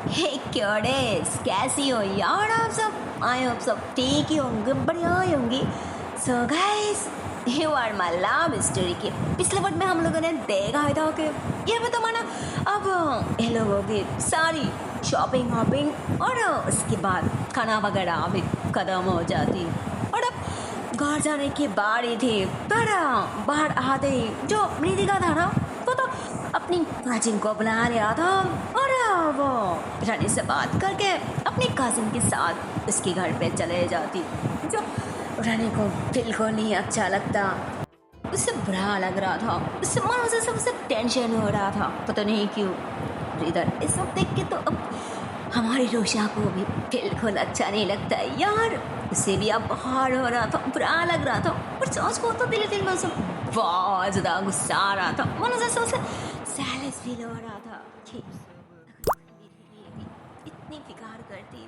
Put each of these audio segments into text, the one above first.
हे क्योड़ेस, कैसी हो यार आप सब? आई होप सब ठीक ही होंगे, बढ़िया ही होंगी। So guys, you are my love story के पिछले वर्ड में हम लोगों ने देखा था कि ये भी तो माना अब ये लोगों की सारी शॉपिंग वॉपिंग और उसके बाद खाना वगैरह भी खत्म हो जाती और अब घर जाने की बारी थी। पर बाहर आते ही जो मृतिका था ना, वो तो अपनी कजिन को बुला लिया था और वो रानी से बात करके अपनी कजिन के साथ उसके घर पे चले जाती, जो रानी को बिल्कुल नहीं अच्छा लगता। उससे बुरा लग रहा था, उससे मन से सबसे टेंशन हो रहा था, पता नहीं क्यों। इधर इस वक्त देख के तो अब हमारी रोशा को भी बिल्कुल अच्छा नहीं लगता है यार। उसे भी अब बाहर हो रहा था, बुरा लग रहा था और सोच को तो दिल में उसे बहुत ज़्यादा गुस्सा आ रहा था। मन से उसे सैलेस फील हो रहा था कि मेरे लिए भी इतनी फिक्र करती,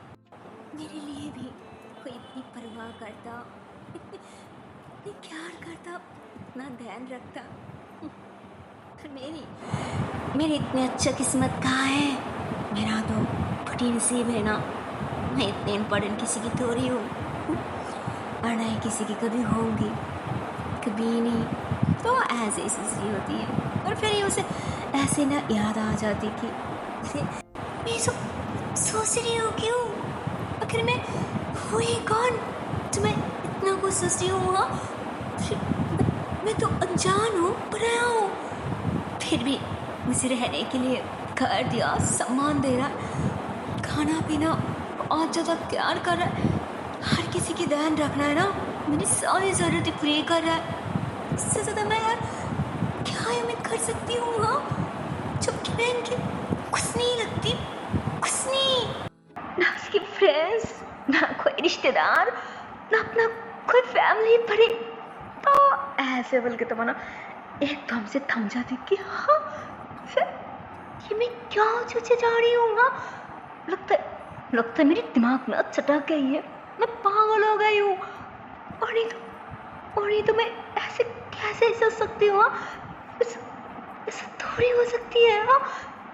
मेरे लिए भी कोई इतनी परवाह करता, इतनी प्यार करता, इतना ध्यान रखता। मेरी इतनी अच्छा किस्मत कहाँ है? मेरा तो फटी नसीब है ना, मैं इतनी इम्पोर्टेंट किसी की थोड़ी हूँ और ना ही किसी की कभी होंगी, कभी नहीं। तो ऐसे ऐसी होती है और फिर ये उसे ऐसे ना याद आ जाती कि मैं सब सोच रही हूँ क्यों, आखिर मैं हुई कौन तो मैं इतना कुछ सोच रही हूँ। मैं तो अनजान हूँ, पराया हूँ, फिर भी मुझे रहने के लिए घर दिया, सामान दे रहा, खाना पीना और ज़्यादा प्यार कर रहा है, हर किसी की ध्यान रखना है ना, मेरी सारी ज़रूरतें पूरी कर रहा है। इससे ज़्यादा मैं यार क्या है मैं कर सकती हूँ? हाँ, जबकि मैं इनकी कुछ नहीं लगती, कुछ नहीं, ना उसकी फ्रेंड्स, ना कोई रिश्तेदार, ना अपना कोई फैमिली पड़े। तो ऐसे बोल के तो माना एकदम से थम जाती कि हाँ फिर ये मैं क्या सोचे जा रही हूँ? लगता है मेरे दिमाग में चटक गई है, मैं पागल हो गई हूँ। और नहीं तो मैं ऐसे कैसे सोच सकती हूँ? ऐसा थोड़ी हो सकती है। हाँ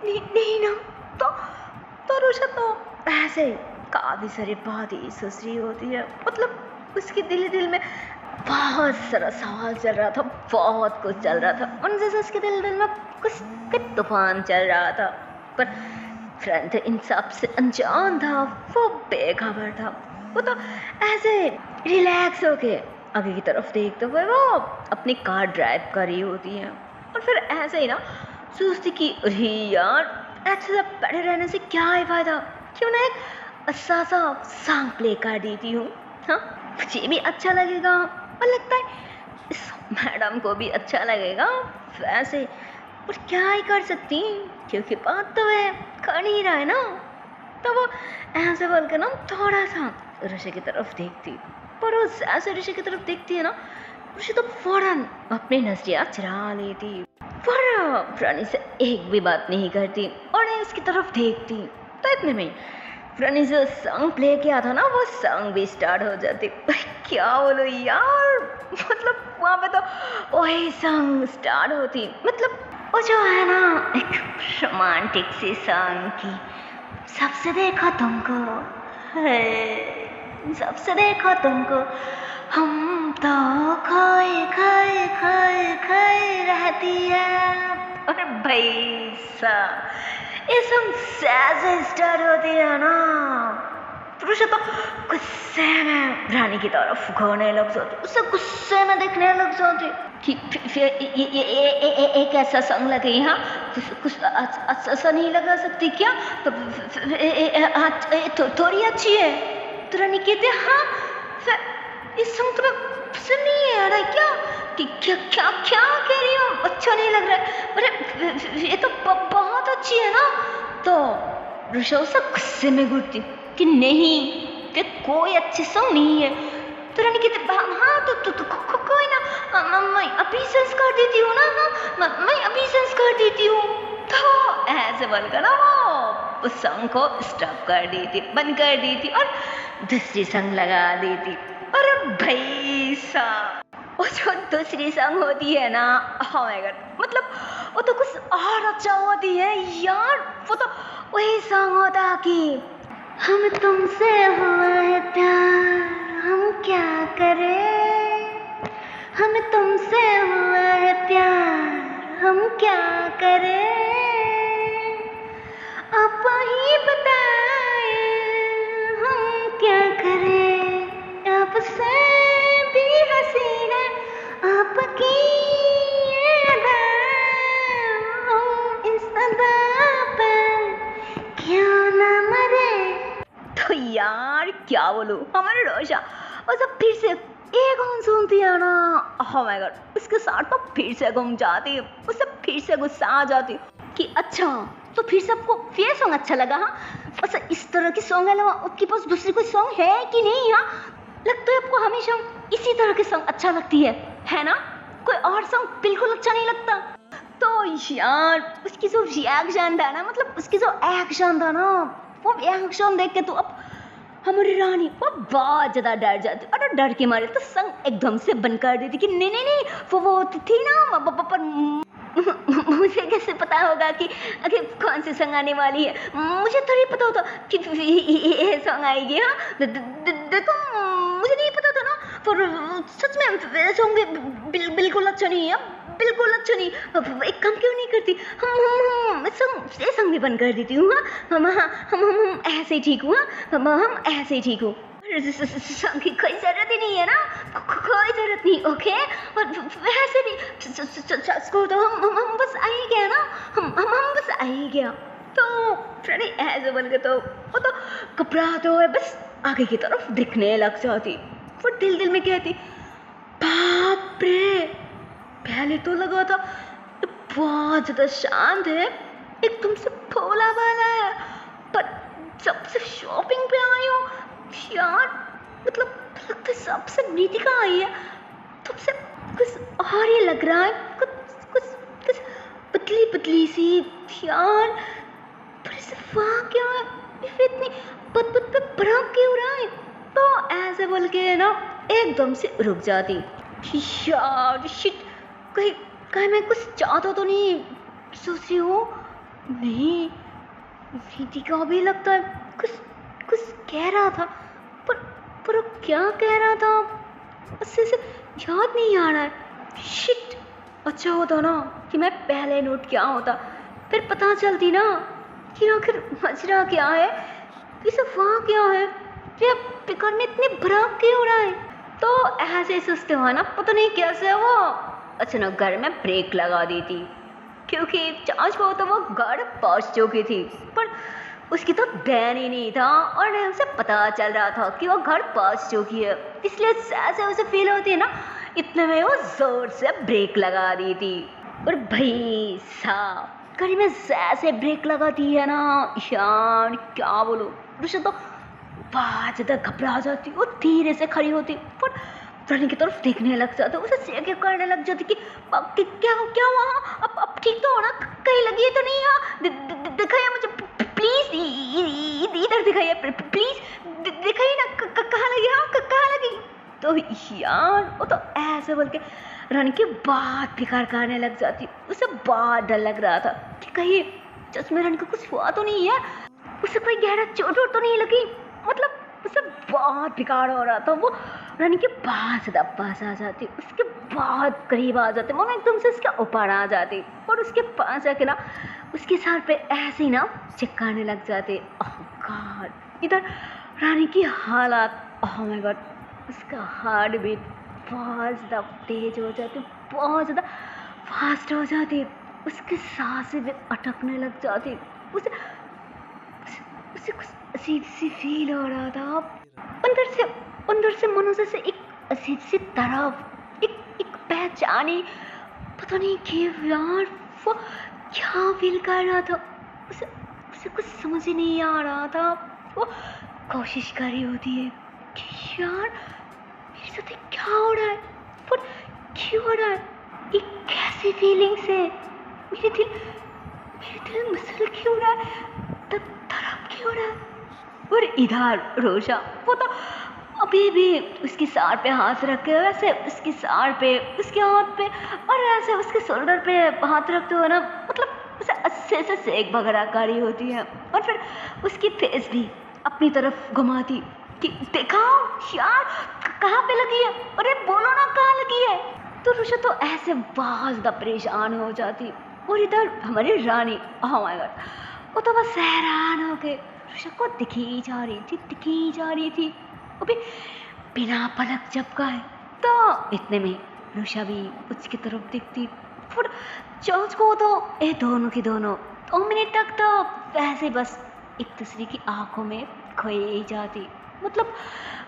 नहीं ना, तो रुषा तो ऐसे काफ़ी सारी बात ही सोच रही होती है। मतलब उसके दिल में बहुत सारा सवाल चल रहा था, बहुत कुछ चल रहा था और जैसे उसके दिल में कुछ तूफान चल रहा था। पर फ्रेंड इन सब से अनजान था, वो बेखबर था। वो तो ऐसे रिलैक्स होके आगे की तरफ देखते हुए वो अपनी कार ड्राइव कर रही होती है और फिर ऐसे ही ना सोचती कि अरे यार ऐसे बैठे रहने से क्या है फ़ायदा, क्यों ना एक अच्छा सा सॉन्ग प्ले कर देती हूँ। हाँ, मुझे भी अच्छा लगेगा और लगता है इस मैडम को भी अच्छा लगेगा। वैसे पर क्या ही कर सकती, क्योंकि बात तो है कर नहीं रहा है ना। तो वो ऐसे बोल के ना थोड़ा सा ऋषि की तरफ देखती, पर वो ऐसे ऋषि की तरफ देखती है ना, ऋषि तो फौरन अपनी नजरिया चुरा लेती, पर रानी से एक भी बात नहीं करती और नहीं उसकी तरफ देखती। तो इतने में रानी जो सॉन्ग प्ले किया था ना, वो सॉन्ग भी स्टार्ट हो जाती। क्या बोलो यार, मतलब वहाँ पे तो वही सॉन्ग स्टार्ट होती, मतलब वो जो है ना एक रोमांटिक सी सॉन्ग की, सबसे देखो तुमको, सबसे देखो तुमको, हम तो खोए रहती है। और भाई साहब ये सब से स्टार्ट होती है ना, पुरुष तो गुस्से में रानी की तरफ घूरने लग जाती, उससे गुस्से में देखने लग जाती कि फिर ये कैसा संग लगे यहाँ, कुछ अच्छा नहीं लगा सकती क्या? तो थोड़ी अच्छी है। तो रानी कहते हाँ फिर इस संग तुम्हें पसंद नहीं आ रहा है क्या? कि क्या कह रही हो, अच्छा नहीं लग रहा है? अरे ये तो बहुत अच्छी है ना। तो ऋषा उसे गुस्से में घूरती कि नहीं कि कोई अच्छे सॉन्ग नहीं है। तो रानी कहते हाँ तो कोई ना, मैं अभी सेंस कर देती हूँ ना, मैं अभी सेंस कर देती हूँ। तो ऐसे बोलकर ना वो उस सॉन्ग को स्टॉप कर देती, बंद कर देती और दूसरी सॉन्ग लगा देती। अरे भाई साहब वो जो दूसरी सॉन्ग होती है ना, oh my God, मतलब वो तो कुछ और अच्छा होती है यार। वो तो वही सॉन्ग होता कि हम तुमसे हुआ है प्यार, हम क्या करें, हम तुमसे हुआ है प्यार, हम क्या करें, आप ही बताएं हम क्या करें, आपसे भी हंसी है आपकी ये अदा, हम इस अदा पर क्यों ना मरे। तो यार क्या बोलूं, हमारे रोशा और सब फिर से एक गाना सुनती है ना, ओह माय गॉड, उसके साथ तो फिर से घूम जाती है, उससे फिर से गुस्सा आ जाती है कि अच्छा तो फिर से आपको ये सॉन्ग अच्छा लगा। हाँ अच्छा, इस तरह की सॉन्ग अलावा आपके पास दूसरी कोई सॉन्ग है कि नहीं? हाँ लगता है आपको हमेशा इसी तरह के सॉन्ग अच्छा लगती है ना? कोई और सॉन्ग बिल्कुल अच्छा नहीं लगता। तो यार उसकी जो रिएक्शन था ना, मतलब उसकी जो एक्शन था ना, वो एक्शन देख के तो अब हमारी रानी वो बहुत ज्यादा डर जाती और डर के मारे तो संग एकदम से बंद कर देती कि नहीं नहीं नहीं वो थी ना, पर मुझे कैसे पता होगा कि अरे कौन सी संग आने वाली है, मुझे थोड़ी पता होता कि ये सॉन्ग आएगी। हाँ देखो मुझे नहीं पता था ना, पर सच में सॉन्ग बिल्कुल अच्छा नहीं है, बिल्कुल अच्छा नहीं। एक काम क्यों नहीं करती, हम संग भी बंद कर देती हूँ। हम ऐसे ही ठीक हुआ, हम ऐसे ही ठीक हूँ, संग की कोई जरूरत ही नहीं है ना, कोई जरूरत नहीं। ओके और वैसे भी को तो हम बस आ ही गया ना, हम बस आ ही गया। तो फ्रेंड ऐसे बन के तो वो तो घबरा तो है, बस आगे की तरफ दिखने लग जाती, फिर दिल में कहती बाप रे, पहले तो लगा था बहुत ज्यादा शांत है, एकदम से भोला भाला है, पर जब से शॉपिंग पे आई हूँ यार, मतलब लगता है सबसे नीतिका आई है, तब से कुछ और ही लग रहा है, कुछ पतली पतली सी यार, पर इसे वहाँ क्यों है, इतनी पत पे भड़क क्यों रहा है। तो ऐसे बोल के ना एकदम से रुक जाती यार, शिट कहीं मैं कुछ चाहता तो नहीं, सोच रही हूँ नहीं, नीति का भी लगता है कुछ कह रहा था, पर वो क्या कह रहा था उससे याद नहीं आ रहा है। शिट, अच्छा होता ना कि मैं पहले नोट किया होता, फिर पता चलती ना कि आखिर मजरा क्या है, ये सब वहाँ क्या है, ये पिकर में इतने भड़क क्यों हो रहा है। तो ऐसे सोचते हो ना, पता नहीं कैसे वो अचानक घर में ब्रेक लगा दी थी, क्योंकि चांच को तो वो घर पहुंच चुकी थी, पर उसकी तो ध्यान ही नहीं था और उसे पता चल रहा था कि वो घर पहुंच चुकी है, इसलिए जैसे उसे फील होती है ना, इतने में वो जोर से ब्रेक लगा दी थी। और भाई साहब गाड़ी में जैसे ब्रेक लगा दी है ना यार, क्या बोलो, रुशा तो बहुत ज़्यादा घबरा जाती, वो धीरे से खड़ी होती, पर रानी की तरफ देखने लग जाता, उसे चेक करने लग जाती कि क्या वहाँ अब ठीक तो हो ना, कहीं लगी तो नहीं, यहाँ दिखाइए मुझे प्लीज, इधर दिखाइए प्लीज, दिखाइए ना कहाँ लगी, हाँ कहाँ लगी। तो यार वो तो ऐसे बोल के रानी की बात फिकार करने लग जाती, उसे बहुत डर लग रहा था कि कहीं चश्मे रानी को कुछ हुआ तो नहीं है, उसे कोई गहरा चोट तो नहीं लगी, मतलब उसे बहुत बेकार हो रहा था। वो रानी के बहुत ज़्यादा पास आ जाती, उसके बहुत करीब आ जाते, मानो एकदम से उसके ऊपर आ जाती और उसके पास जाके ना उसके सर पे ऐसे ही ना चिपकाने लग जाते। ओह गॉड, इधर रानी की हालत, ओह माय गॉड, उसका हार्ट बीट बहुत ज़्यादा तेज हो जाती, बहुत ज़्यादा फास्ट हो जाती, उसकी सांसें भी अटकने लग जाती, उसे कुछ अजीब सी फील हो रहा था अंदर से मनो से एक अजीब सी तरफ, एक पहचानी, पता नहीं क्यों यार, वो क्या फील कर रहा था, उसे कुछ समझ ही नहीं आ रहा था। वो कोशिश कर रही होती है कि यार मेरे साथ क्या हो रहा है, पर क्यों हो रहा है, एक कैसी फीलिंग से मेरे दिल मसल क्यों रहा है, तड़प क्यों रहा है। और इधर रोशा वो तो अभी भी उसकी सार पे हाथ रख के वैसे उसकी सार पे, उसके हाथ पे और ऐसे उसके शोल्डर पे हाथ रखते हुए ना, मतलब उसे अच्छे से सेक वगैरह कारी होती है। और फिर उसकी फेस भी अपनी तरफ घुमाती कि दिखाओ यार कहाँ पे लगी है, अरे बोलो ना कहाँ लगी है। तो रुषा तो ऐसे बहुत ज़्यादा परेशान हो जाती। और इधर हमारी रानी, ओह माय गॉड, वो तो बस हैरान हो के रुषा को दिखी जा रही थी। अभी बिना पलक झपकाए। तो इतने में रुषा भी उसकी तरफ दिखती। फिर चोंच को तो ये दोनों की दोनों 2 मिनट तक तो वैसे बस एक दूसरे की आंखों में खोई जाती। मतलब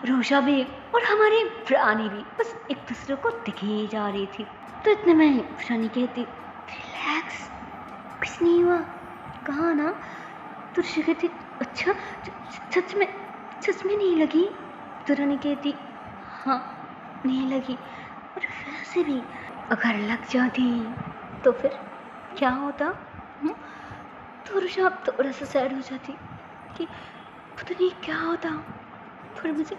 रुषा भी और हमारी रानी भी बस एक दूसरे को दिखी जा रही थी। तो इतने में रानी कहती रिलैक्स, कुछ नहीं हुआ, कहा ना। तो रुषा कहती अच्छा सच में नहीं लगी। तो रानी कहती हाँ नहीं लगी, और वैसे भी अगर लग जाती तो फिर क्या होता। तो रुषा अब थोड़ा सा सैड हो जाती कि पता नहीं क्या होता। फिर मुझे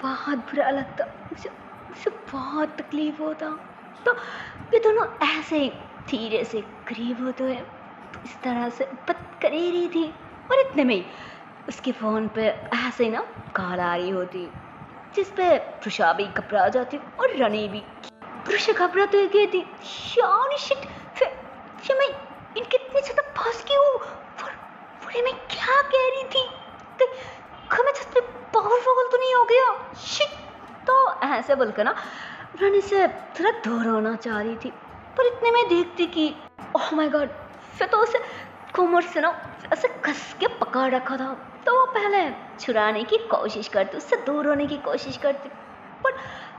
बहुत बुरा लगता, मुझे बहुत तकलीफ होता। तो ये दोनों ऐसे धीरे से करीब होते हुए इस तरह से बात कर ही रही थी। और इतने में ही उसके फ़ोन पे ऐसे ना कॉल आ रही होती, जिस पे रुषा भी घबरा जाती और रानी भी। रुषा घबराते हुए कहती यार शिट, फिर मैं इनके इतने ज़्यादा फंस गई हूँ। फिर मैं क्या कह रही थी, मैं सच में पावरफुल तो नहीं हो गया शिट। तो ऐसे बोलकर ना रानी से थोड़ा दूर होना चाह रही थी। पर इतने में देखती कि ओह माय गॉड, फिर तो उसे कोमर से ना ऐसे कस के पकड़ रखा था। तो वो पहले छुड़ाने की कोशिश करती, उससे दूर होने की कोशिश करती, पर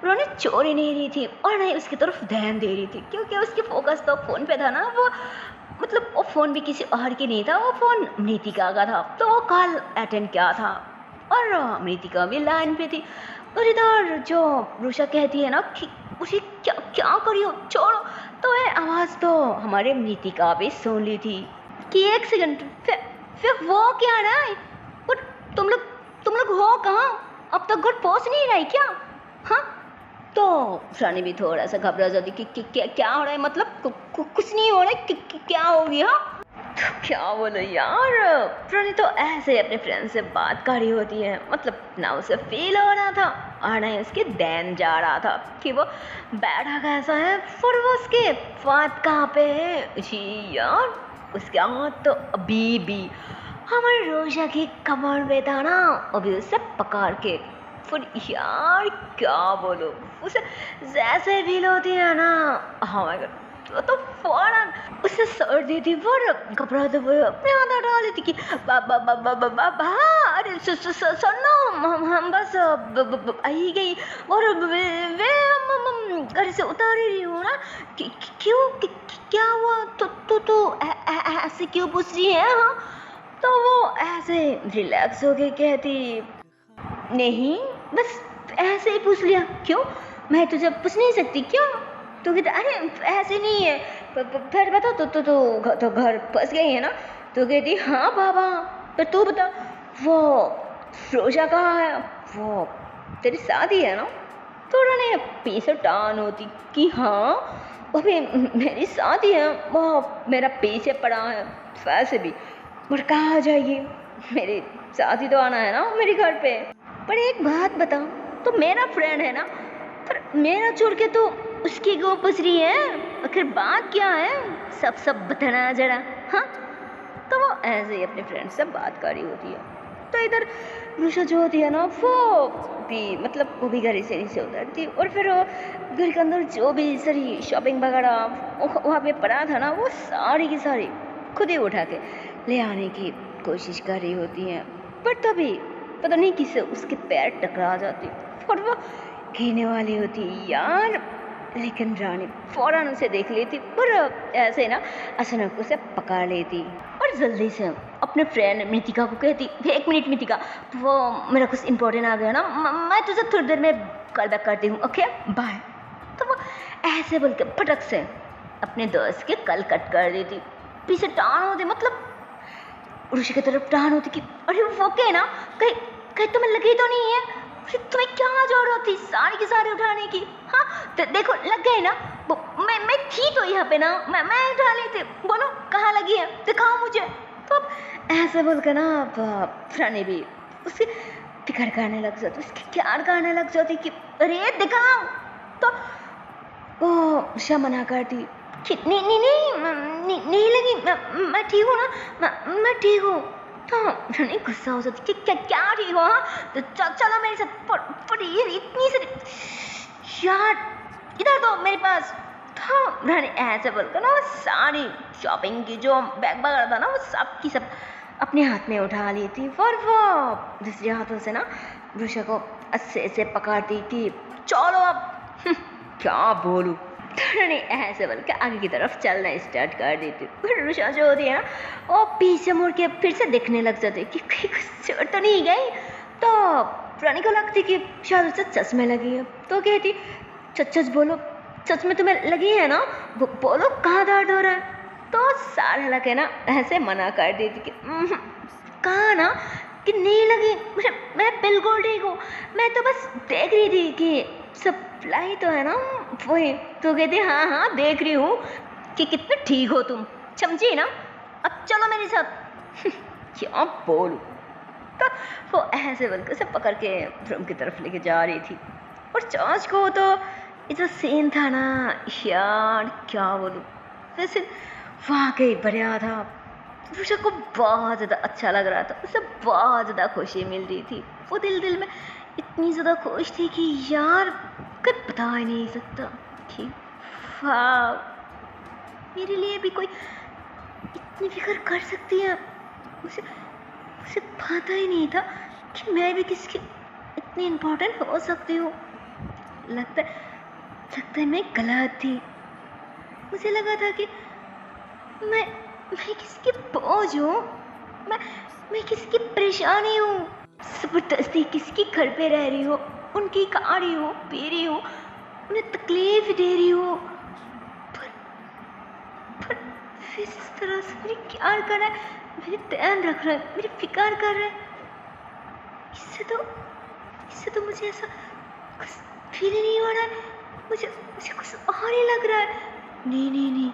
रानी छोड़ ही नहीं रही थी और नहीं उसकी तरफ ध्यान दे रही थी, क्योंकि उसकी फोकस तो फ़ोन पे था ना। वो मतलब वो फ़ोन भी किसी और की नहीं था, वो फ़ोन मृतिका का था। तो वो कॉल अटेंड किया था और मृतिका भी लाइन पे थी। और इधर जो रुषा कहती है ना कि उसे क्या करियो छोड़ो, तो ये आवाज़ तो हमारे मृतिका भी सुन ली थी कि एक सेकंड, फिर वो क्या रहा है, और तुम लोग हो कहाँ, अब तक घर पहुँच नहीं रहा है क्या। हाँ, तो रानी भी थोड़ा सा घबरा जाती कि क्या हो रहा है, मतलब कुछ नहीं हो रहा है, क्या हो गया। तो क्या बोलो यार, रानी तो ऐसे अपने फ्रेंड से बात कर रही होती है। मतलब ना उसे फील हो रहा था और ना उसके ध्यान जा रहा था कि वो बैठा कैसा है, फिर वो उसके हाथ कहाँ पे है। जी यार, उसके हाथ तो अभी भी हमारे रुषा की कमर में था ना, अभी उससे पकड़ के। फिर यार क्या बोलो, उसे जैसे फील होती है ना, हमारे तो फौरन उसे सर्दी थी, वो घबराते हुए अपने हाथ हटा लेती कि बाबा अरे सुनो, हम बस आई गई और वे घर से उतार ही रही हूँ ना। क्यों क्या हुआ, तो ऐसे क्यों पूछ रही है। हाँ, तो वो ऐसे रिलैक्स हो के कहती नहीं बस ऐसे ही पूछ लिया। क्यों, मैं तुझे पूछ नहीं सकती क्यों। तो कहते अरे ऐसे नहीं है, फिर बता तो घर फंस गई है ना। तो कहती हाँ बाबा, पर तू बता वो रोजा कहाँ है, वो तेरी शादी है ना। तो उन्होंने पीछे टान होती कि हाँ अभी मेरी शादी है, वो मेरा पीछे पड़ा है वैसे भी, और कहाँ आ जाएगी, मेरी शादी तो आना है ना मेरे घर पे। पर एक बात बताओ, तो मेरा फ्रेंड है ना, पर मेरा छोड़ के तो उसकी गो पूछ रही है, आखिर बात क्या है, सब बताना जरा। हाँ, तो वो ऐसे ही अपने फ्रेंड से बात कर रही होती है। तो इधर रुषा जो होती है ना, वो भी मतलब वो भी घर से नीचे उतरती और फिर वो घर के अंदर जो भी सारी शॉपिंग वगैरह वहाँ पे पड़ा था ना, वो सारी की सारी खुद ही उठा के ले आने की कोशिश कर रही होती हैं। पर तभी पता नहीं किससे उसके पैर टकरा जाते और वो गिरने वाली होती यार। लेकिन रानी फौरन उसे देख लेती और ऐसे ना अचानक उसे पकड़ लेती और जल्दी से अपने फ्रेंड मृतिका को कहती एक मिनट मृतिका, वो मेरा कुछ इम्पोर्टेंट आ गया ना, मैं तुझे थोड़ी देर में कॉल बैक करती हूँ, ओके बाय। तो वो ऐसे बोल के फटक से अपने दोस्त के कल कट कर देती, पीछे टान होती, मतलब रुषा की तरफ टान होती कि अरे वो क्या ना, कहीं तुम्हें लगी तो नहीं है। फिर तुम्हें क्या जरूरत थी सारी की सारी उठाने की? हाँ देखो लग गए ना, मैं थी तो यहाँ पे ना, मैं उठा ली थी, बोलो कहाँ लगी है, दिखाओ मुझे। तो अब ऐसे बोलकर ना अब रानी भी उसकी फिक्र करने लग जाती, उसकी प्यार करने लग जाती कि अरे दिखाओ। तो वो उषा मना करती कि नहीं नहीं नहीं नहीं लगी, मैं ठीक हूँ ना, मैं ठीक हूँ। तो रानी गुस्सा हो जाती कि क्या ठीक हो? हाँ तो चलो मेरे साथ, पर ये इतनी सारी यार, इधर दो मेरे पास। तो रानी ऐसे बोलकर ना वो सारी शॉपिंग की जो बैग वगैरह था ना वो सब की सब अपने हाथ में उठा ली थी, और वो दूसरे हाथों से ना रुषा को अच्छे से पकड़ती कि चलो अब क्या बोलूं। तो रानी ऐसे बोल के आगे की तरफ चलना स्टार्ट कर देती। फिर रुषा जो होती है ना वो पीछे मुड़ के फिर से देखने लग जाती कि कहीं कुछ चोट तो नहीं गई। तो रानी को लगती कि शायद उसे चश्मे लगी है, तो कहती सच बोलो, सच में तुम्हें लगी है ना, बोलो कहाँ दर्द हो रहा है। तो सारा लगे ना ऐसे मना कर देती कि कहा ना कि नहीं लगी, मैं बिल्कुल ठीक हूँ, मैं तो बस देख रही थी कि सप्लाई तो है ना वही। तो कहती हाँ देख रही हूँ कि कितने ठीक हो तुम, समझी ना, अब चलो मेरे साथ। क्या बोलूं। तो वो ऐसे बोलकर उसे पकड़ के रूम की तरफ लेके जा रही थी। और चार्ज को तो ये जो सीन था ना यार क्या बोलूं, वैसे वाकई बढ़िया था। रुषा को बहुत ज़्यादा अच्छा लग रहा था, उसे बहुत ज़्यादा खुशी मिल रही थी। वो दिल में इतनी ज़्यादा खुश थी कि यार कोई बता ही नहीं सकता कि वाह मेरे लिए भी कोई इतनी फिक्र कर सकती है। उसे पता ही नहीं था कि मैं भी किसकी इतनी इम्पोर्टेंट हो सकती हूँ। लगता है मैं गलत थी। मुझे लगा था कि मैं किसकी बोझ हूँ, मैं किसकी परेशानी हूँ, ज़बरदस्ती किसकी घर पे रह रही हो, उनकी खा रही हूँ पी रही हूँ, उन्हें तकलीफ दे रही हूँ, पर फिर इस तरह से मेरी प्यार कर रहा है, मेरे ध्यान रख रहा है, मेरी फिक्र कर रहा है। इससे तो मुझे ऐसा कुछ फील ही नहीं हो रहा है, मुझे कुछ और ही लग रहा है। नहीं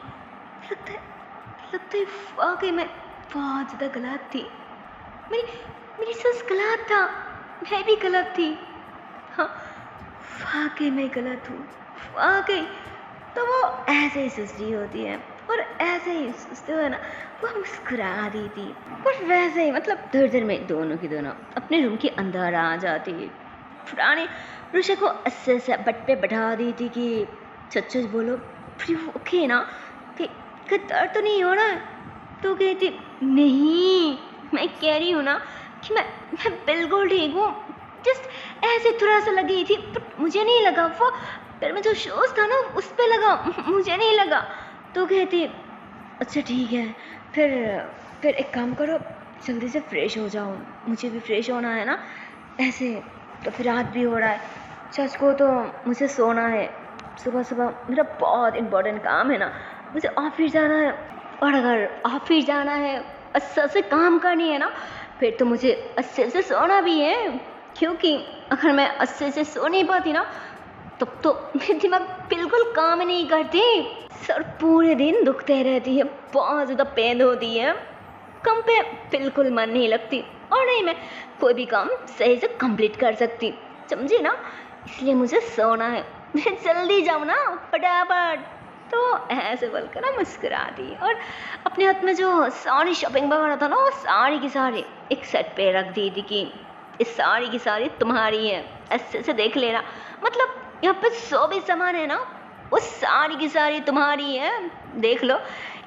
लगता है वाकई मैं बहुत ज़्यादा गलत थी। मेरी सोच गलत था, मैं भी गलत थी। हाँ वाकई मैं गलत हूँ, वाकई। तो वो ऐसे ही सोच रही होती है और ऐसे ही सोचते हुए ना वो मुस्कुरा दी थी। और वैसे ही मतलब थोड़ी देर में दोनों की दोनों अपने रूम के अंदर आ जाती। पुरानी रुषा को अच्छे से बट पे बैठा दी थी कि सच बोलो फिर ओके ना, कि दर्द तो नहीं हो रहा है। तो कहती नहीं, मैं कह रही हूँ ना कि मैं बिल्कुल ठीक हूँ, जस्ट ऐसे थोड़ा सा लगी थी, बट मुझे नहीं लगा, वो पैर में जो शोज था ना उस पे लगा, मुझे नहीं लगा। तो कहती अच्छा ठीक है, फिर एक काम करो, जल्दी से फ्रेश हो जाओ, मुझे भी फ्रेश होना है ना, ऐसे तो फिर रात भी हो रहा है, सच को तो मुझे सोना है, सुबह मेरा बहुत इम्पोर्टेंट काम है ना, मुझे ऑफिस जाना है। और अगर ऑफिस जाना है, अच्छे से काम करनी है ना, फिर तो मुझे अच्छे से सोना भी है, क्योंकि अगर मैं अच्छे से सो नहीं पाती ना तब तो मेरी दिमाग बिल्कुल काम नहीं करती, सर पूरे दिन दुखते रहती है, बहुत ज़्यादा पेन होती है, काम पे बिल्कुल मन नहीं लगती, और नहीं मैं कोई भी काम सही से कंप्लीट कर सकती, समझी ना। इसलिए मुझे सोना है, मैं जल्दी जाऊँ ना फटाफट। तो ऐसे बोलकर ना मुस्कुरा दी और अपने हाथ में जो सारी शॉपिंग वगैरह था ना वो सारी की सारी एक सेट पे रख दी थी कि इस सारी की सारी तुम्हारी है, अच्छे से देख लेना। मतलब यहाँ पे जो भी सामान है ना वो सारी की सारी तुम्हारी है, देख लो।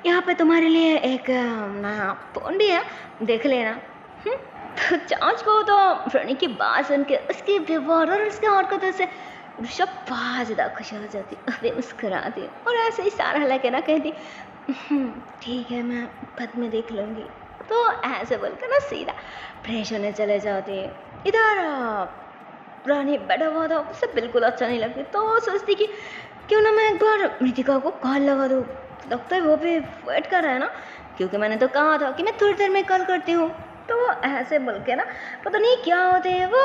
यहाँ पे तुम्हारे लिए एक नया फ़ोन भी है, देख लेना। तो चाँच को तो रानी की बात सुन के उसके व्यवहार और उसके हरकतों से ऋषभ बहुत ज़्यादा खुश हो जाती, अरे मुस्कुराती और ऐसे ही सारा लगे ना कहती ठीक है मैं बाद में देख लूँगी। तो ऐसे बोलकर ना सीधा फ्रेश होने चले जाते। इधर रानी बैठा हुआ था, उसे बिल्कुल अच्छा नहीं लगती, तो वो सोचती कि क्यों ना मैं एक बार रितिका को कॉल लगा दूँ, लगता है वो भी वेट कर रहा है ना, क्योंकि मैंने तो कहा था कि मैं थोड़ी देर में कॉल करती हूँ। तो ऐसे बोल के ना पता नहीं क्या होते हैं वो,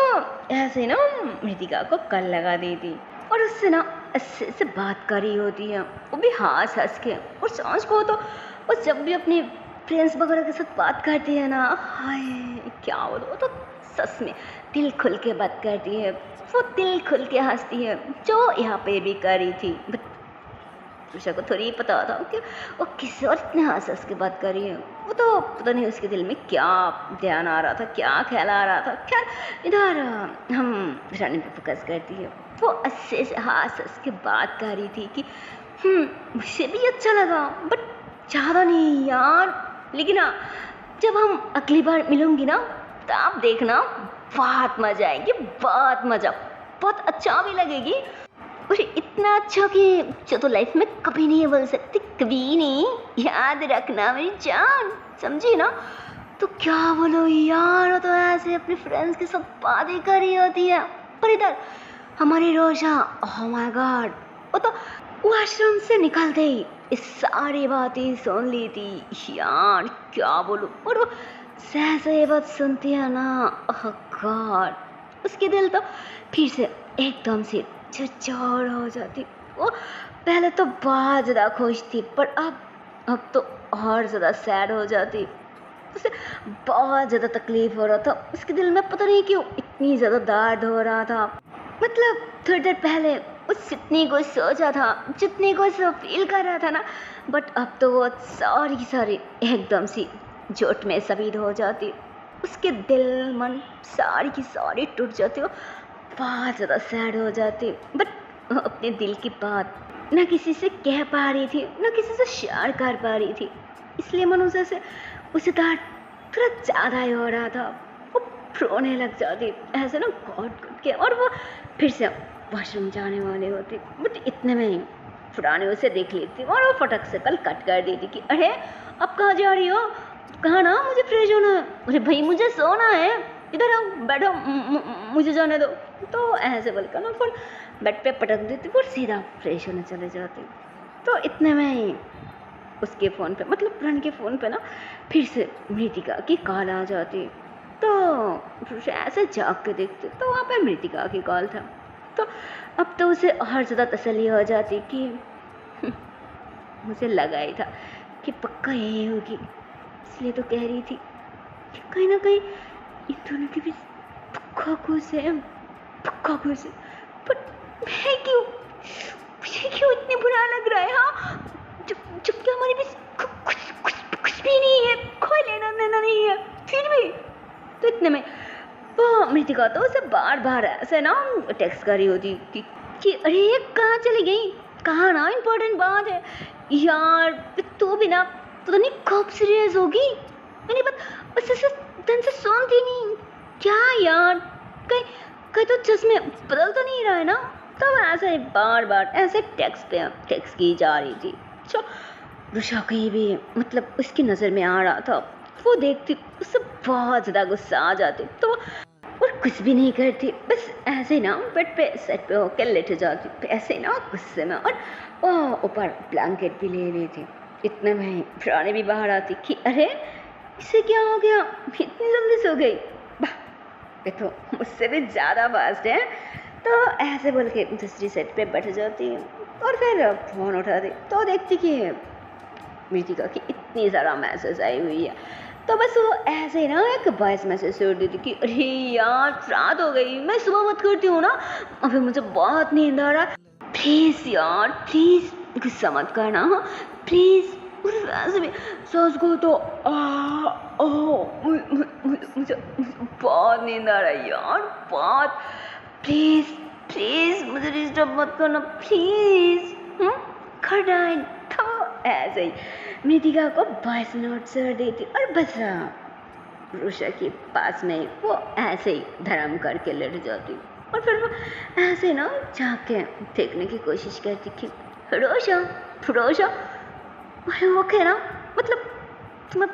ऐसे ना मृतिका को कल लगा देती और उससे ना अच्छे से बात करी होती है, वो भी हंस हंस के। और सांस को तो वो जब भी अपने फ्रेंड्स वगैरह के साथ बात करती है ना, हाय क्या बोलो, वो तो सच में दिल खुल के बात करती है, वो दिल खुल के हंसती है, जो यहाँ पे भी करी थी। बट ऋषा को थोड़ी पता था कि वो किसी और इतने हंस हंस के बात कर रही है। वो तो पता नहीं उसके दिल में क्या ध्यान आ रहा था, क्या ख्याल आ रहा था। खैर इधर हम रानी पे फोकस करती है। वो अच्छे से हंस हंस के बात कर रही थी कि मुझे भी अच्छा लगा बट ज़्यादा नहीं यार, लेकिन ना जब हम अगली बार मिलूंगी ना तो आप देखना बहुत मजा आएगी, बहुत मजा, बहुत अच्छा भी लगेगी। और इतना अच्छा कि जो तो लाइफ में कभी नहीं बोल सकती, कभी नहीं, याद रखना मेरी जान, समझी ना। तो क्या बोलो यार, वो तो ऐसे अपने फ्रेंड्स के साथ बातें कर रही होती है, पर इधर हमारी रोशा, ओह माय गॉड, वो तो वॉशरूम से निकलते ही इस सारी बातें सुन ली थी यार, क्या बोलूं। और वो सहसा ये बात सुनती है ना, ओह गॉड, उसके दिल तो फिर से एकदम से झकझोर हो जाती। वो पहले तो बहुत ज़्यादा खुश थी, पर अब तो और ज़्यादा सैड हो जाती। उसे बहुत ज़्यादा तकलीफ हो रहा था, उसके दिल में पता नहीं क्यों इतनी ज़्यादा दर्द हो रहा था। मतलब थोड़ी देर पहले उस जितनी को सोचा था, जितनी को फील कर रहा था ना, बट अब तो वो सारी एकदम सी जोट में सबीद हो जाती। उसके दिल मन सारी की सारी टूट जाती, वो बहुत ज़्यादा सैड हो जाती। बट अपने दिल की बात ना किसी से कह पा रही थी, ना किसी से शेयर कर पा रही थी, इसलिए मनुष्य से उसे दर्द थोड़ा ज़्यादा ही हो रहा था। वो रोने लग जाती ऐसे ना घोट के, और वो फिर से वॉशरूम जाने वाले होती। बट इतने में ही पुराने उसे देख लेती और वो फटक से कल कट कर देती कि अरे अब कहाँ जा रही हो, कहाँ ना, मुझे फ्रेश होना है। अरे भाई मुझे सोना है, इधर आओ बैठो, मुझे जाने दो। तो ऐसे बोलकर ना फोन बेड पे पटक देती और सीधा फ्रेश होने चले जाती। तो इतने में ही उसके फ़ोन पे, मतलब प्रण के फ़ोन पे ना फिर से मृतिका की कॉल आ जाती। तो ऐसे जाग के देखते तो वहाँ पे मृतिका की कॉल था। तो अब तो उसे और ज़्यादा तसल्ली हो जाती कि मुझे लगा ही था कि पक्का यही होगी, इसलिए तो कह रही थी कि कहीं ना कहीं इन दोनों के बीच पक्का कुछ है, पक्का कुछ है। बट मैं क्यों, मुझे क्यों इतनी बुरा लग रहा है? हाँ, जबकि हमारे बीच कुछ भी नहीं है, कोई लेना देना नहीं है, फिर भी। तो इतने में वो मृतिका तो उसे बार बार ऐसे ना टेक्स्ट कर रही होती कि अरे कहाँ चली गई, कहाँ ना इम्पोर्टेंट बात है यार, तू भी ना पता नहीं कब सीरियस होगी। मैंने बस ऐसे ढंग से सुनती नहीं क्या यार, कहीं तो चश्मे बदल तो नहीं रहा है ना। तब ऐसे बार बार ऐसे टेक्स्ट की जा रही थी। अच्छा रुषा कहीं भी मतलब उसकी नज़र में आ रहा था, वो देखती उससे बहुत ज़्यादा गुस्सा आ जाती। तो और कुछ भी नहीं करती, बस ऐसे ना बेड पे सेट पे होकर लेट जाती, ऐसे ना गुस्से में, और ऊपर ब्लैंकेट भी ले रही थी। इतने में पुराने भी बाहर आती कि अरे इसे क्या हो गया, इतनी जल्दी सो गई, ये तो मुझसे भी ज़्यादा फास्ट है। तो ऐसे बोल के दूसरी सेट पे बैठ जाती और फिर फ़ोन उठाती तो देखती कि मृतिका की इतनी ज़्यादा मैसेज आई हुई है। तो बस वो ऐसे ना एक वॉइस मैसेज छोड़ देती कि अरे यार रात हो गई, मैं सुबह बात करती हूँ ना, अभी मुझे बहुत नींद आ रहा है, प्लीज़ यार प्लीज़ गुस्सा मत करना, हाँ प्लीज़। वैसे भी सच को तो मुझे बहुत नींद आ रहा है यार, बहुत, प्लीज़ प्लीज़ मुझे डिस्टर्ब मत करना प्लीज़। खड़ाइन तो ऐसे ही मृतिका को वॉइस नोट छोड़ देती और बस रुषा के पास में वो ऐसे ही धर्म करके लेट जाती। और फिर वो ऐसे ना जाके देखने की कोशिश करती कि रोशा अरे ओके ना, मतलब तुम्हें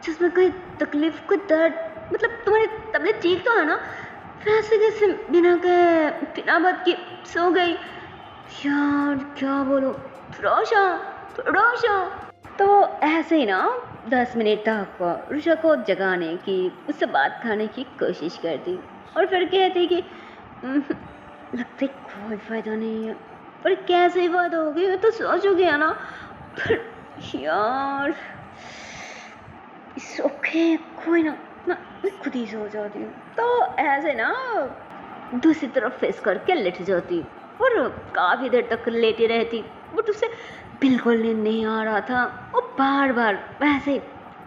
जिसमें कोई तकलीफ कोई दर्द, मतलब तुम्हारी तबीयत ठीक तो है ना? फिर ऐसे कैसे बिना बात की सो गई यार, क्या बोलो रोशा। तो ऐसे ही ना 10 मिनट तक ऋषा को जगाने की, उससे बात करने की कोशिश करती और फिर कहती कि लगता है कोई फायदा नहीं है, पर कैसे बात होगी, मैं तो सो चुकी है ना। पर यार ओके कोई ना, मैं खुद ही सो जाती हूँ। तो ऐसे ना दूसरी तरफ फेस करके लेट जाती और काफ़ी देर तक लेटी रहती, बट उसे बिल्कुल नींद नहीं आ रहा था। वो बार बार वैसे ही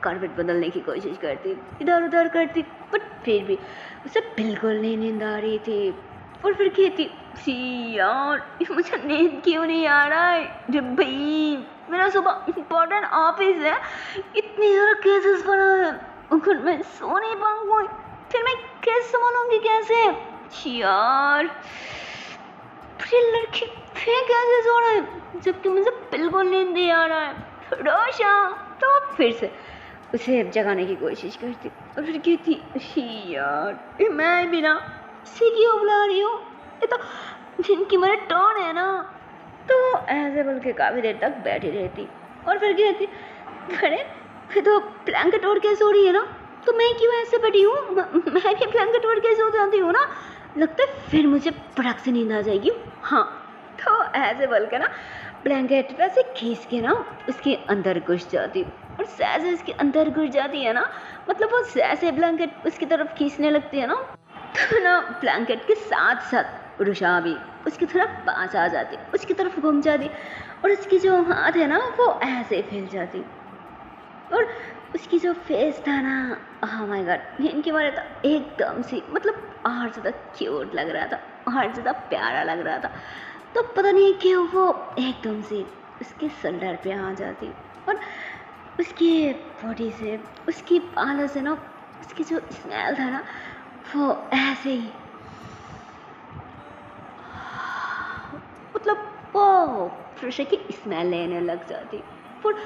कारपेट बदलने की कोशिश करती, इधर उधर करती, बट फिर भी उसे बिल्कुल नहीं नींद आ रही थी। और फिर कहती यार मुझे नींद क्यों नहीं आ रहा है, जब भाई मेरा सुबह इम्पोर्टेंट ऑफिस है, इतनी सारा केसेस पड़ा है, अगर मैं सो नहीं पाऊंगी फिर मैं कैसे संभालूंगी, कैसे यार ये लड़की फिर कैसे सो रहा है जबकि मुझे बिल्कुल नींद नहीं आ रहा है। रोशा तो फिर से उसे जगाने की कोशिश करती और फिर कहती यार मैं भी ना इसे क्यों बुला रही हूँ, ये तो जिनकी मेरा टर्न है ना। तो ऐसे बोल के काफ़ी देर तक बैठी रहती और फिर कहती अरे फिर तो ब्लैंकेट ओढ़ के सो रही है ना, तो मैं क्यों ऐसे बैठी हूँ, मैं भी ब्लैंकेट ओढ़ के सो जाती हूँ ना, लगता है फिर मुझे फटाक से नींद आ जाएगी। हाँ तो ऐसे बोल के ना ब्लैंकेट पे ऐसे खींच के ना उसके अंदर घुस जाती और जैसे उसके अंदर घुस जाती है ना, मतलब वो जैसे ब्लैंकेट उसकी तरफ खींचने लगती है ना, तो ना ब्लैंकेट के साथ साथ रुषा भी उसकी तरफ पास आ जाती, उसकी तरफ घूम जाती और उसकी जो हाथ है ना वो ऐसे फैल जाती और उसकी जो फेस था ना, ओह माय गॉड, इनके बारे तो एकदम सी मतलब और ज़्यादा क्यूट लग रहा था, और ज़्यादा प्यारा लग रहा था। तो पता नहीं क्यों वो एकदम से उसके शोल्डर पे आ जाती और उसकी बॉडी से, उसकी बालों से ना उसकी जो स्मेल था ना वो ऐसे ही मतलब वो फ्रेश की स्मेल लेने लग जाती और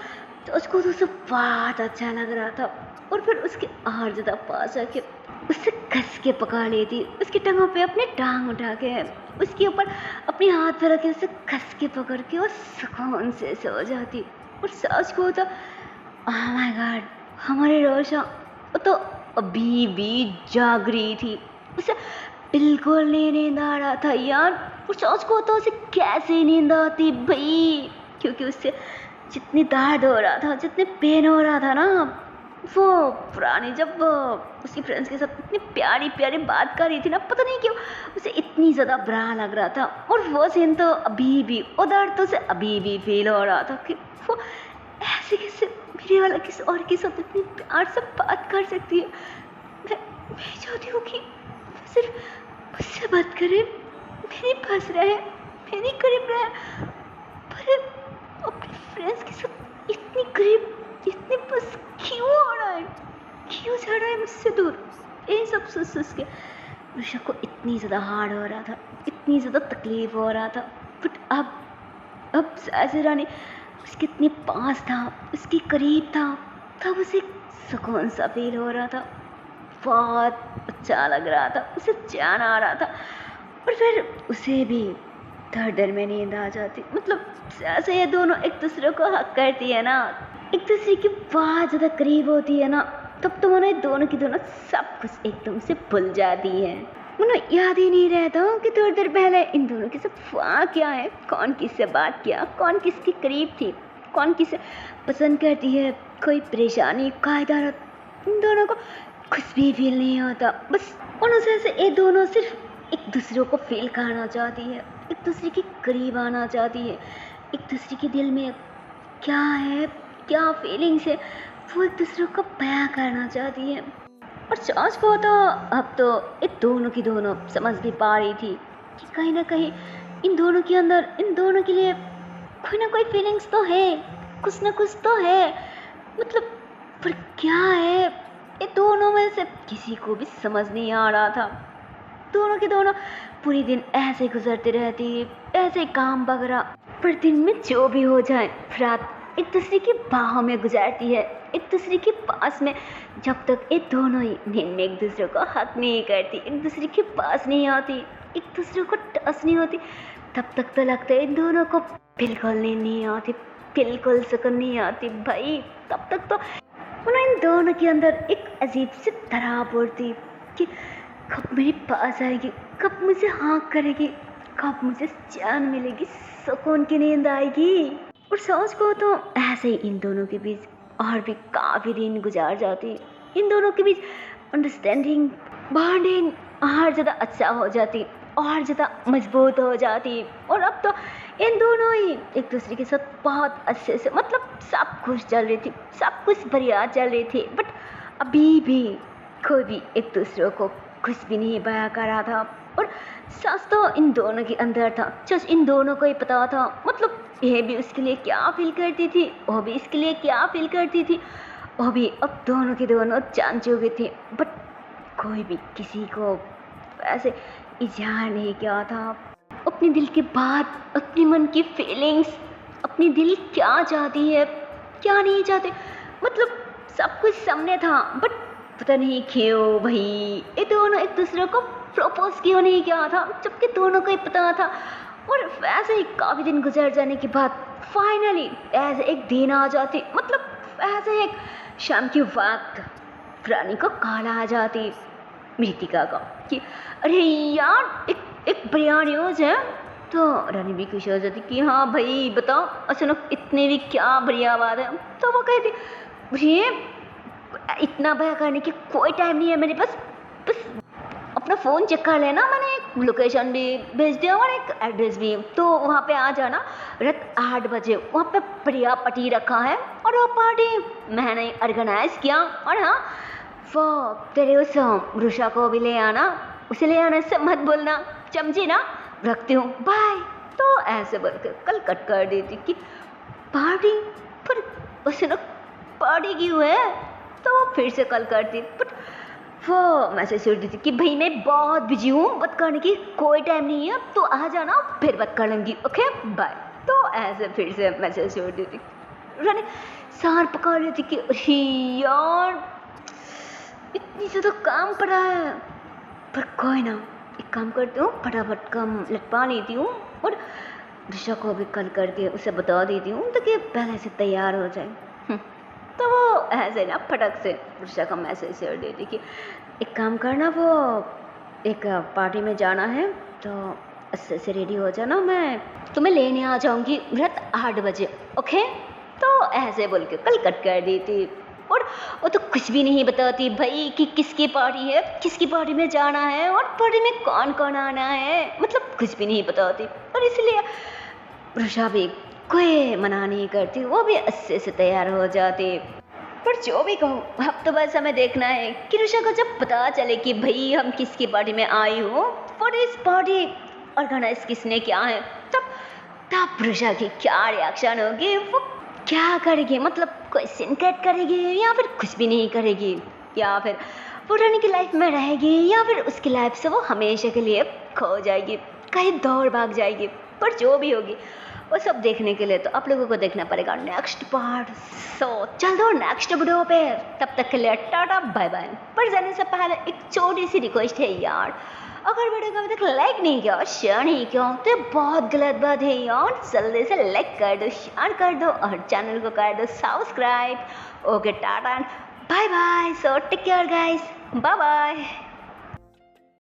तो उसको तो सब बहुत अच्छा लग रहा था और फिर उसके और ज़्यादा पास आके उससे कस के पकड़ लेती, उसकी टंगों पे अपनी टांग उठा के उसके ऊपर अपने हाथ पे रख के उसे कस के पकड़ के वो सुकून से सो जाती। और सच को तो ओह माय गॉड, हमारी रोशा वो तो अभी भी जाग रही थी, उसे बिल्कुल नहीं नींद आ रहा था यार। और सच को तो उसे कैसे नींद आती भाई, क्योंकि उससे जितनी दर्द हो रहा था, जितने पेन हो रहा था ना, वो पुरानी जब वो उसकी फ्रेंड्स के साथ इतनी प्यारी प्यारी बात कर रही थी ना, पता नहीं क्यों उसे इतनी ज़्यादा बुरा लग रहा था। और वो सीन तो अभी भी, वो दर्द तो उसे अभी भी फील हो रहा था कि वो ऐसे कैसे मेरे वाला किसी और के साथ इतनी प्यार से बात कर सकती है। मैं चाहती हूँ कि सिर्फ मुझसे बात करे, मेरे पास रहे, मेरे करीब रहे, पर अपने फ्रेंड्स के साथ इतनी करीब, इतने बस क्यों हो रहा है, क्यों जा रहा है मुझसे दूर। ये सब सोच के ऋषा को इतनी ज़्यादा हार्ड हो रहा था, इतनी ज़्यादा तकलीफ हो रहा था। बट अब साजिद रानी उसके इतने पास था, उसके करीब था, तब उसे सुकून सा फील हो रहा था, बहुत अच्छा लग रहा था, उसे चैन आ रहा था। और फिर उसे भी थर्ड में नींद आ जाती, मतलब जैसे ये दोनों एक दूसरे को हक करती है ना, एक दूसरे के बहुत ज़्यादा करीब होती है ना, तब तो उन्हें दोनों की दोनों सब कुछ एकदम से भूल जाती है। उन्हें याद ही नहीं रहता कि थोड़ी देर पहले इन दोनों के साथ हुआ क्या है, कौन किससे बात किया, कौन किसके करीब थी, कौन किसे पसंद करती है, कोई परेशानी कायदारत, इन दोनों को कुछ भी फील नहीं होता। बस उनसे से ये दोनों सिर्फ एक दूसरे को फील करना चाहती है, एक दूसरे के करीब आना चाहती है, एक दूसरे के दिल में क्या है, क्या फीलिंग्स है, वो एक दूसरे को बयां करना चाहती है। और सच को तो अब तो ये दोनों की दोनों समझ भी पा रही थी कि कहीं ना कहीं इन दोनों के अंदर, इन दोनों के लिए कोई ना कोई फीलिंग्स तो है, कुछ ना कुछ तो है, मतलब पर क्या है ये दोनों में से किसी को भी समझ नहीं आ रहा था। दोनों के दोनों पूरी दिन ऐसे गुजरते रहती, ऐसे काम वगैरह, पर दिन में जो भी हो जाए रात एक दूसरे की बाहों में गुजारती है, एक दूसरे के पास में, जब तक ये दोनों ही नींद में एक दूसरे को हक नहीं करती, एक दूसरे के पास नहीं आती, एक दूसरे को टच नहीं होती, तब तक तो लगता है इन दोनों को बिल्कुल नींद नहीं आती, बिल्कुल सुकून नहीं आती भाई। तब तक तो इन दोनों के अंदर एक अजीब सी तड़ाप उठती कि कब मेरे पास आएगी, कब मुझे हाँ करेगी, कब मुझे चैन मिलेगी, सुकून की नींद आएगी। और सोच को तो ऐसे ही इन दोनों के बीच और भी काफ़ी दिन गुजार जाती। इन दोनों के बीच अंडरस्टैंडिंग, बॉन्डिंग और ज़्यादा अच्छा हो जाती और ज़्यादा मजबूत हो जाती। और अब तो इन दोनों ही एक दूसरे के साथ बहुत अच्छे से, मतलब सब कुछ चल रही थी, सब कुछ बढ़िया चल रही थी। बट अभी भी कोई भी एक दूसरे को कुछ भी नहीं बयां कर रहा था। और सच तो इन दोनों के अंदर था, जस्ट इन दोनों को ही पता था। मतलब यह भी उसके लिए क्या फील करती थी, वो भी इसके लिए क्या फील करती थी। वो भी अब दोनों के दोनों जान चुके थे। बट कोई भी किसी को ऐसे इजहार नहीं किया था अपने दिल की बात, अपने मन की फीलिंग्स, अपनी दिल क्या चाहती है क्या नहीं चाहते। मतलब सब कुछ सामने था। बट पता नहीं क्यों भाई ये दोनों एक दूसरे को प्रपोज क्यों नहीं किया था, जबकि दोनों को ही पता था। और वैसे ही काफ़ी दिन गुजर जाने के बाद फाइनली ऐसे एक दिन आ जाती। मतलब ऐसे एक शाम के वक्त रानी को कॉल आ जाती मृतिका का कि अरे यार एक बढ़िया न्यूज़ है। तो रानी भी खुश हो जाती कि हाँ भाई बताओ, अचानक इतने भी क्या बढ़िया बात है। तो वो कहती भैया इतना भया करने की कोई टाइम नहीं है मेरे पास, बस अपना फ़ोन चेक कर लेना, मैंने एक लोकेशन भी भेज दिया और एक एड्रेस भी, तो वहाँ पे आ जाना रात 8 बजे। वहाँ पे बढ़िया पार्टी रखा है और वो पार्टी मैंने ऑर्गेनाइज किया। और हाँ वो तेरे उस रुषा को भी ले आना, उसे ले आना से मत बोलना, समझी ना, रखती हूँ बाय। तो ऐसे बोलकर कल कट कर देती कि पार्टी, पर उसे ना पार्टी क्यों है। तो वो फिर से कल करती। बट वो मैसेज छोड़ देती कि भाई मैं बहुत बिजी हूँ, बात करने की कोई टाइम नहीं है, तो आ जाना फिर बात कर लेंगी, ओके बाय। तो ऐसे फिर से मैसेज छोड़ देती। रानी सार पकड़ लेती कि अरे यार इतनी से तो काम पड़ा है, पर कोई ना, एक काम करती हूँ फटाफट काम लटवा लेती हूँ और ऋषा को भी कल करके उसे बता देती हूँ ताकि पहले से तैयार हो जाए। तो वो ऐसे ना फटक से ऋषा का मैसेज शेयर देती कि एक काम करना, वो एक पार्टी में जाना है तो अच्छे से रेडी हो जाना, मैं तुम्हें लेने आ जाऊंगी रात 8 बजे, ओके। तो ऐसे बोल के कल कट कर देती। और वो तो कुछ भी नहीं बताती भाई कि किसकी पार्टी है, किसकी पार्टी में जाना है और पार्टी में कौन कौन आना है, मतलब कुछ भी नहीं बताती। और इसलिए ऋषा भी कोई मना नहीं करती, वो भी अच्छे से तैयार हो जाती। पर जो भी कहूँ अब तो बस हमें देखना है कि ऋषा को जब पता चले कि भाई हम किसकी पार्टी में आई हो, व्हाट इज पार्टी ऑर्गेनाइज किसने किया है, तब ऋषा की क्या रिएक्शन होगी, वो क्या करेगी, मतलब क्वेश्चन कट करेगी या फिर कुछ भी नहीं करेगी, या फिर वो रानी की लाइफ में रहेगी या फिर उसकी लाइफ से वो हमेशा के लिए खो जाएगी, कहीं दौड़ भाग जाएगी। पर जो भी होगी वो सब देखने के लिए तो आप लोगों को देखना पड़ेगा नेक्स्ट पार्ट। सो चल दो नेक्स्ट वीडियो पे, तब तक के लिए टाटा बाय बाय। पर जाने से पहले एक छोटी सी रिक्वेस्ट है यार, अगर वीडियो को अभी तक लाइक नहीं किया, शेयर नहीं किया तो बहुत गलत बात है यार। जल्दी से लाइक कर दो, शेयर कर दो और चैनल को कर दो subscribe. Okay tata bye bye. So take care guys, bye bye.